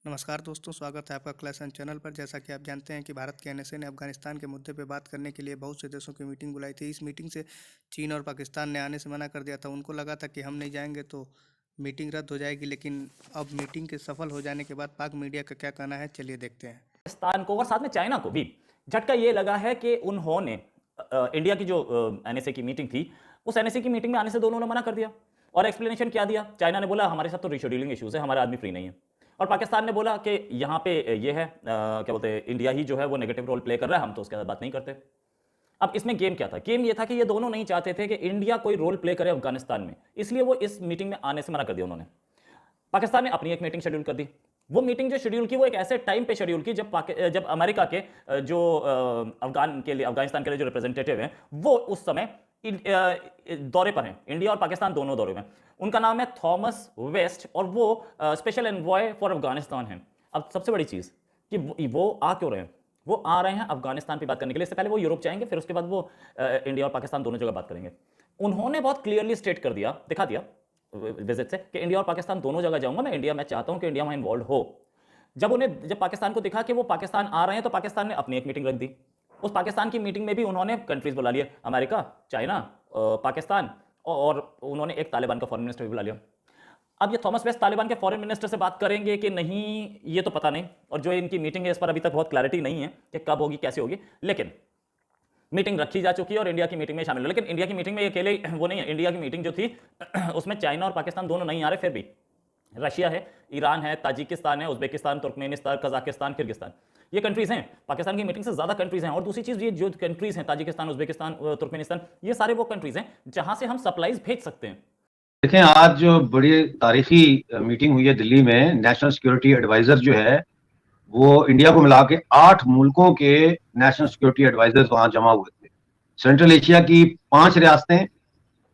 नमस्कार दोस्तों, स्वागत है आपका क्लास एंड चैनल पर। जैसा कि आप जानते हैं कि भारत के एनएसए ने अफगानिस्तान के मुद्दे पर बात करने के लिए बहुत से देशों की मीटिंग बुलाई थी। इस मीटिंग से चीन और पाकिस्तान ने आने से मना कर दिया था। उनको लगा था कि हम नहीं जाएंगे तो मीटिंग रद्द हो जाएगी, लेकिन अब मीटिंग के सफल हो जाने के बाद पाक मीडिया का क्या कहना है, चलिए देखते हैं। पाकिस्तान को और साथ में चाइना को भी झटका ये लगा है कि उन्होंने इंडिया की जो एनएसए की मीटिंग थी, उस एनएसए की मीटिंग में आने से दोनों ने मना कर दिया। और एक्सप्लेनेशन क्या दिया? चाइना ने बोला हमारे साथ तो रिशेड्यूलिंग इश्यूज है, हमारे आदमी फ्री नहीं है। और पाकिस्तान ने बोला कि यहाँ पे ये है क्या बोलते हैं, इंडिया ही जो है वो नेगेटिव रोल प्ले कर रहा है, हम तो उसके साथ बात नहीं करते। अब इसमें गेम क्या था? गेम ये था कि ये दोनों नहीं चाहते थे कि इंडिया कोई रोल प्ले करे अफगानिस्तान में, इसलिए वो इस मीटिंग में आने से मना कर दिया उन्होंने। पाकिस्तान ने अपनी एक मीटिंग शेड्यूल कर दी। वो मीटिंग जो शेड्यूल की वो एक ऐसे टाइम पे शेड्यूल की जब अमेरिका के जो अफगानिस्तान के लिए जो रिप्रेजेंटेटिव हैं वो उस समय दौरे पर हैं। इंडिया और पाकिस्तान दोनों दौरे में। उनका नाम है थॉमस वेस्ट और वो स्पेशल एनवॉय फॉर अफगानिस्तान है। अब सबसे बड़ी चीज़ कि वो आ क्यों रहे हैं? वो आ रहे हैं अफगानिस्तान पे बात करने के लिए। इससे पहले वो यूरोप जाएंगे, फिर उसके बाद वो इंडिया और पाकिस्तान दोनों जगह बात करेंगे। उन्होंने बहुत क्लियरली स्टेट कर दिया, दिखा दिया विजिट से कि इंडिया और पाकिस्तान दोनों जगह जाऊंगा मैं। इंडिया मैं चाहता हूं कि इंडिया वहां इन्वॉल्व हो। जब पाकिस्तान को दिखा कि वो पाकिस्तान आ रहे हैं तो पाकिस्तान ने अपनी एक मीटिंग रख दी। उस पाकिस्तान की मीटिंग में भी उन्होंने कंट्रीज बुला लिए, अमेरिका, चाइना, पाकिस्तान, और उन्होंने एक तालिबान का फॉरेन मिनिस्टर भी बुला लिया। अब ये थॉमस वेस्ट तालिबान के फॉरेन मिनिस्टर से बात करेंगे कि नहीं, ये तो पता नहीं। और जो इनकी मीटिंग है इस पर अभी तक बहुत क्लैरिटी नहीं है कि कब होगी, कैसे होगी। लेकिन मीटिंग रखी जा चुकी है और इंडिया की मीटिंग में शामिल हो। लेकिन इंडिया की मीटिंग में अकेले वो नहीं है। इंडिया की मीटिंग जो थी उसमें चाइना और पाकिस्तान दोनों नहीं आ रहे, फिर भी रशिया है, ईरान है, ताजिकिस्तान है, उज्बेकिस्तान, तुर्कमेनिस्तान, कजाकिस्तान, किर्गिस्तान, ये कंट्रीज हैं। पाकिस्तान की मीटिंग से ज्यादा कंट्रीज हैं। और दूसरी चीज, ये जो कंट्रीज हैं ताजिकिस्तान, उज्बेकिस्तान, तुर्कमेनिस्तान, ये सारे वो कंट्रीज हैं जहां से हम सप्लाईज भेज सकते हैं। देखें, आज जो बड़ी तारीखी मीटिंग हुई है दिल्ली में, नेशनल सिक्योरिटी एडवाइजर जो है वो इंडिया को मिला के 8 मुल्कों के नेशनल सिक्योरिटी एडवाइजर्स वहां जमा हुए थे। सेंट्रल एशिया की 5 रियासतें,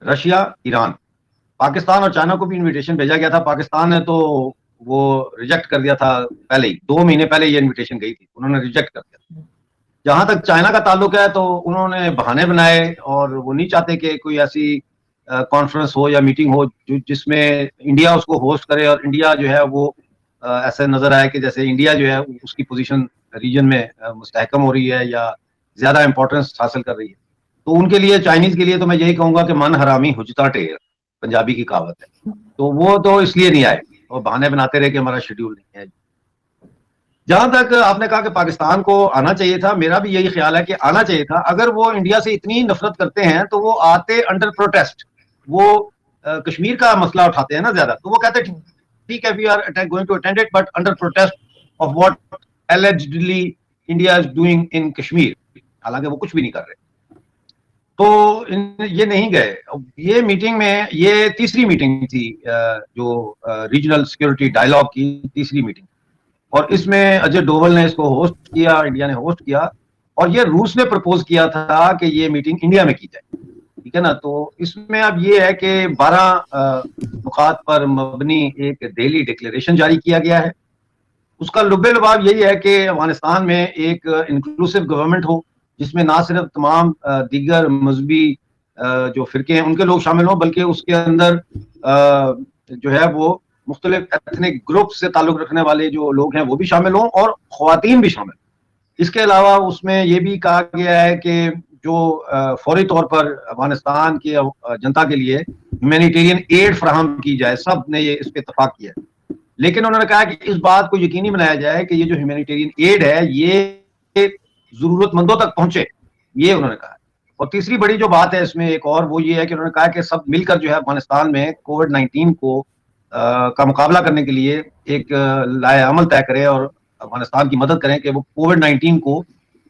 रशिया, ईरान, पाकिस्तान और चाइना को भी इनविटेशन भेजा गया था। पाकिस्तान ने तो वो रिजेक्ट कर दिया था पहले ही, 2 महीने पहले ये इनविटेशन गई थी, उन्होंने रिजेक्ट कर दिया। जहां तक चाइना का ताल्लुक है तो उन्होंने बहाने बनाए और वो नहीं चाहते कि कोई ऐसी कॉन्फ्रेंस हो या मीटिंग हो जिसमें इंडिया उसको होस्ट करे और इंडिया जो है वो ऐसे नजर आए कि जैसे इंडिया जो है उसकी पोजीशन रीजन में मुस्तहकम हो रही है या ज्यादा इंपॉर्टेंस हासिल कर रही है। तो उनके लिए, चाइनीज के लिए तो मैं यही कहूंगा कि मन हरामी हुजता टेर, पंजाबी की कहावत है। तो वो तो इसलिए नहीं आए और बहाने बनाते रहे कि हमारा शेड्यूल नहीं है। जहां तक आपने कहा कि पाकिस्तान को आना चाहिए था, मेरा भी यही ख्याल है कि आना चाहिए था। अगर वो इंडिया से इतनी नफरत करते हैं तो वो आते अंडर प्रोटेस्ट। वो कश्मीर का मसला उठाते हैं ना ज्यादा, तो वो कहते हैं ठीक है, we are going to attend it but under protest of what allegedly India is doing in Kashmir. हालांकि वो कुछ भी नहीं कर रहे। तो ये नहीं गए। ये मीटिंग में, ये तीसरी मीटिंग थी जो रीजनल सिक्योरिटी डायलॉग की तीसरी मीटिंग, और इसमें अजय डोवल ने इसको होस्ट किया, इंडिया ने होस्ट किया। और ये रूस ने प्रपोज किया था कि ये मीटिंग इंडिया में की जाए, ठीक है ना। तो इसमें अब ये है कि 12 नुकात पर मबनी एक दिल्ली डिक्लेरेशन जारी किया गया है। उसका लुब्बे लुबाब यही है कि अफगानिस्तान में एक इंक्लूसिव गवर्नमेंट हो, जिसमें ना सिर्फ तमाम दीगर मजहबी जो फिरके हैं उनके लोग शामिल हों, बल्कि उसके अंदर जो है वो मुख्तलिफ एथनिक ग्रुप से ताल्लुक रखने वाले जो लोग हैं वो भी शामिल हों और ख्वातीन भी शामिल। इसके अलावा उसमें यह भी कहा गया है कि जो फौरी तौर पर अफगानिस्तान की जनता के लिए ह्यूमैनिटेरियन एड फराहम की जाए। सब ने ये इस पर इत्तफाक किया है, लेकिन उन्होंने कहा कि इस बात को यकीनी बनाया जाए कि ये जो ह्यूमैनिटेरियन एड है ये जरूरतमंदों तक पहुंचे, ये उन्होंने कहा। और तीसरी बड़ी जो बात है इसमें एक और, वो ये है कि उन्होंने कहा कि सब मिलकर जो है अफगानिस्तान में कोविड-19 को का मुकाबला करने के लिए एक लाए अमल तय करें और अफगानिस्तान की मदद करें कि वो कोविड-19 को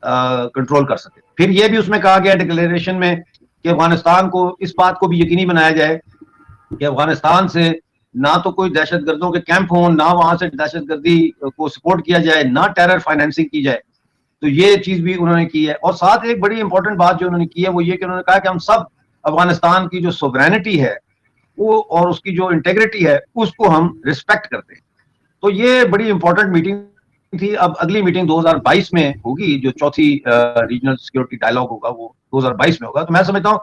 कंट्रोल कर सके। फिर ये भी उसमें कहा गया डिक्लेरेशन में कि अफगानिस्तान को इस बात को भी यकीनी बनाया जाए कि अफगानिस्तान से ना तो कोई दहशतगर्दों के कैंप हों, ना वहां से दहशतगर्दी को सपोर्ट किया जाए, ना टेरर फाइनेंसिंग की जाए। तो ये चीज भी उन्होंने की है। और साथ एक बड़ी इंपॉर्टेंट बात जो उन्होंने की है वो ये कि उन्होंने कहा कि हम सब अफगानिस्तान की जो सोवरेनिटी है वो और उसकी जो इंटेग्रिटी है उसको हम रिस्पेक्ट करते हैं। तो ये बड़ी इंपॉर्टेंट मीटिंग थी। अब अगली मीटिंग 2022 में होगी, जो चौथी रीजनल सिक्योरिटी डायलॉग होगा वो 2022 में होगा। तो मैं समझता हूँ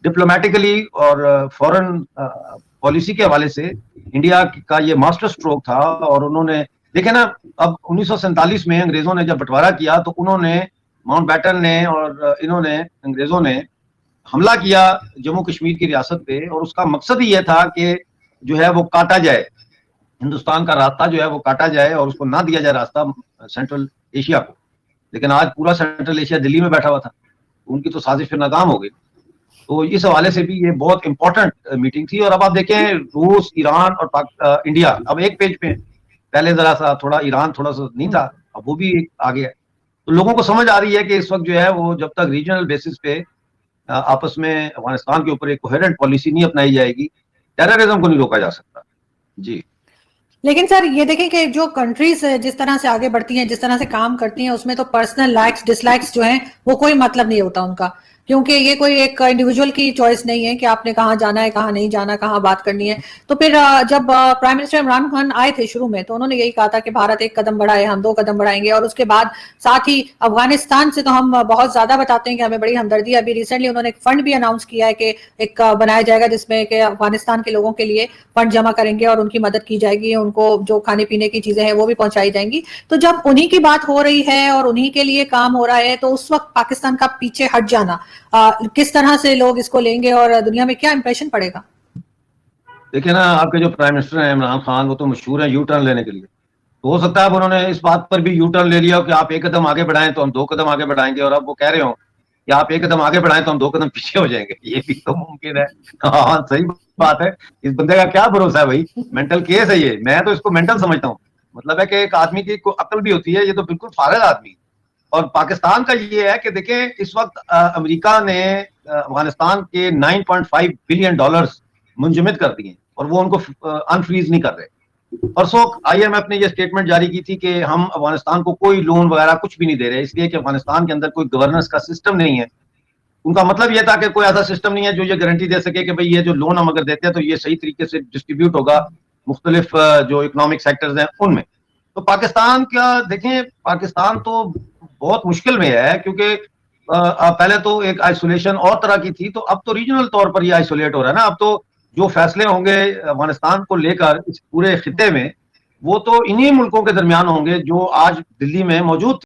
डिप्लोमेटिकली और फॉरेन पॉलिसी के हवाले से इंडिया का ये मास्टर स्ट्रोक था और उन्होंने देखिए ना, अब 1947 में अंग्रेजों ने जब बंटवारा किया तो उन्होंने, माउंटबेटन ने और इन्होंने, अंग्रेजों ने हमला किया जम्मू कश्मीर की रियासत पे, और उसका मकसद ही यह था कि जो है वो काटा जाए, हिंदुस्तान का रास्ता जो है वो काटा जाए और उसको ना दिया जाए रास्ता सेंट्रल एशिया को। लेकिन आज पूरा सेंट्रल एशिया दिल्ली में बैठा हुआ था, उनकी तो साजिश फिर नाकाम हो गई। तो इस हवाले से भी ये बहुत इंपॉर्टेंट मीटिंग थी। और अब आप देखें, रूस, ईरान और इंडिया अब एक पेज पे है। पहले जरा सा थोड़ा ईरान थोड़ा सा नहीं था, अब वो भी आ गया। तो लोगों को समझ आ रही है कि इस वक्त जो है वो जब तक रीजनल बेसिस पे आपस में अफगानिस्तान के ऊपर एक कोहेरेंट पॉलिसी नहीं अपनाई जाएगी, टेररिज्म को नहीं रोका जा सकता। जी। लेकिन सर ये देखें कि जो कंट्रीज जिस तरह से आगे बढ़ती हैं, जिस तरह से काम करती हैं, उसमें तो पर्सनल लाइक्स डिसलाइक्स जो हैं वो कोई मतलब नहीं होता उनका, क्योंकि ये कोई एक इंडिविजुअल की चॉइस नहीं है कि आपने कहाँ जाना है, कहाँ नहीं जाना, कहाँ बात करनी है। तो फिर जब प्राइम मिनिस्टर इमरान खान आए थे शुरू में, तो उन्होंने यही कहा था कि भारत एक कदम बढ़ाए, हम 2 कदम बढ़ाएंगे, और उसके बाद साथ ही अफगानिस्तान से तो हम बहुत ज्यादा बताते हैं कि हमें बड़ी हमदर्दी है। अभी रिसेंटली उन्होंने एक फंड भी अनाउंस किया है कि एक बनाया जाएगा जिसमें कि अफगानिस्तान के लोगों के लिए फंड जमा करेंगे और उनकी मदद की जाएगी, उनको जो खाने पीने की चीजें हैं वो भी पहुंचाई जाएंगी। तो जब उन्हीं की बात हो रही है और उन्हीं के लिए काम हो रहा है, तो उस वक्त पाकिस्तान का पीछे हट जाना किस तरह से लोग इसको लेंगे और दुनिया में क्या इंप्रेशन पड़ेगा? देखिए ना, आपके जो प्राइम मिनिस्टर हैं इमरान खान, वो तो मशहूर है यू टर्न लेने के लिए। तो हो सकता है अब उन्होंने इस बात पर भी यू टर्न ले लिया कि आप 1 कदम आगे बढ़ाएं तो हम 2 कदम आगे बढ़ाएंगे, और अब वो कह रहे हो कि आप 1 कदम आगे बढ़ाएं तो हम 2 कदम पीछे हो जाएंगे। ये भी तो मुमकिन है। हाँ, सही बात है। इस बंदे का क्या भरोसा है भाई, मेंटल केस है ये। मैं तो इसको मेंटल समझता हूँ। मतलब है कि एक आदमी की अक्ल भी होती है, ये तो बिल्कुल फारिग आदमी। और पाकिस्तान का ये है कि देखें, इस वक्त अमेरिका ने अफगानिस्तान के 9.5 बिलियन डॉलर्स मुंजमद कर दिए और वो उनको अनफ्रीज नहीं कर रहे। परसों IMF ने ये स्टेटमेंट जारी की थी कि हम अफगानिस्तान को कोई लोन वगैरह कुछ भी नहीं दे रहे, इसलिए कि अफगानिस्तान के अंदर कोई गवर्नेंस का सिस्टम नहीं है। उनका मतलब यह था कि कोई ऐसा सिस्टम नहीं है जो ये गारंटी दे सके कि भाई ये जो लोन हम अगर देते हैं तो ये सही तरीके से डिस्ट्रीब्यूट होगा मुख्तलिफ जो इकोनॉमिक सेक्टर्स हैं उनमें। तो पाकिस्तान का देखें, पाकिस्तान तो बहुत मुश्किल में है, क्योंकि पहले तो एक आइसोलेशन और तरह की थी, तो अब तो रीजनल तौर पर ये आइसोलेट हो रहा है ना। अब तो जो फैसले होंगे अफगानिस्तान को लेकर इस पूरे खिते में, वो तो इन्हीं मुल्कों के दरमियान होंगे जो आज दिल्ली में मौजूद थे।